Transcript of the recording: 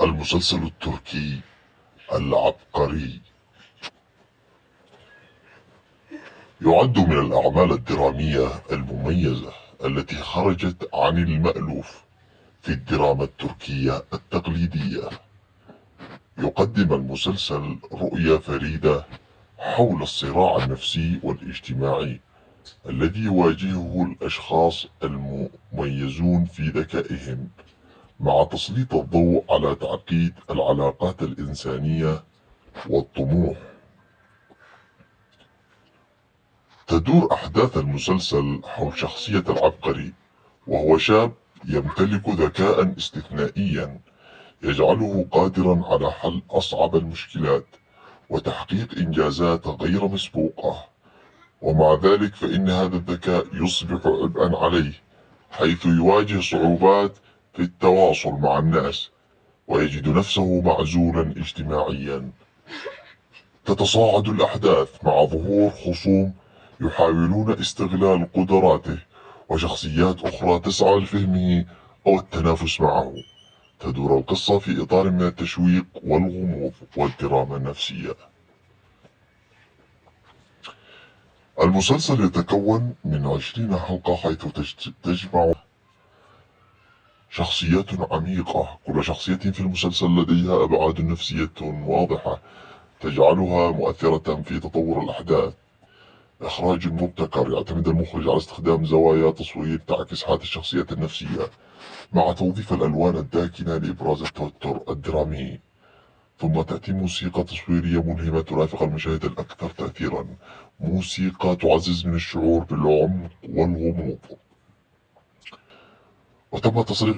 المسلسل التركي العبقري يعد من الأعمال الدرامية المميزة التي خرجت عن المألوف في الدراما التركية التقليدية. يقدم المسلسل رؤية فريدة حول الصراع النفسي والاجتماعي الذي يواجهه الأشخاص المميزون في ذكائهم، مع تسليط الضوء على تعقيد العلاقات الإنسانية والطموح. تدور أحداث المسلسل حول شخصية العبقري، وهو شاب يمتلك ذكاء استثنائيا يجعله قادرا على حل أصعب المشكلات وتحقيق إنجازات غير مسبوقة. ومع ذلك فإن هذا الذكاء يصبح عبئا عليه، حيث يواجه صعوبات في التواصل مع الناس ويجد نفسه معزولا اجتماعيا. تتصاعد الأحداث مع ظهور خصوم يحاولون استغلال قدراته وشخصيات أخرى تسعى لفهمه أو التنافس معه. تدور القصة في إطار من التشويق والغموض والدراما النفسية. المسلسل يتكون من 20 حلقة، حيث تجمع شخصيات عميقة. كل شخصية في المسلسل لديها أبعاد نفسية واضحة تجعلها مؤثرة في تطور الأحداث. إخراج مبتكر، يعتمد المخرج على استخدام زوايا تصوير تعكس حالة الشخصيات النفسية، مع توظيف الألوان الداكنة لإبراز التوتر الدرامي. ثم تأتي موسيقى تصويرية ملهمة ترافق المشاهد الأكثر تأثيرا، موسيقى تعزز من الشعور بالعمق والغموض. وتم التصريح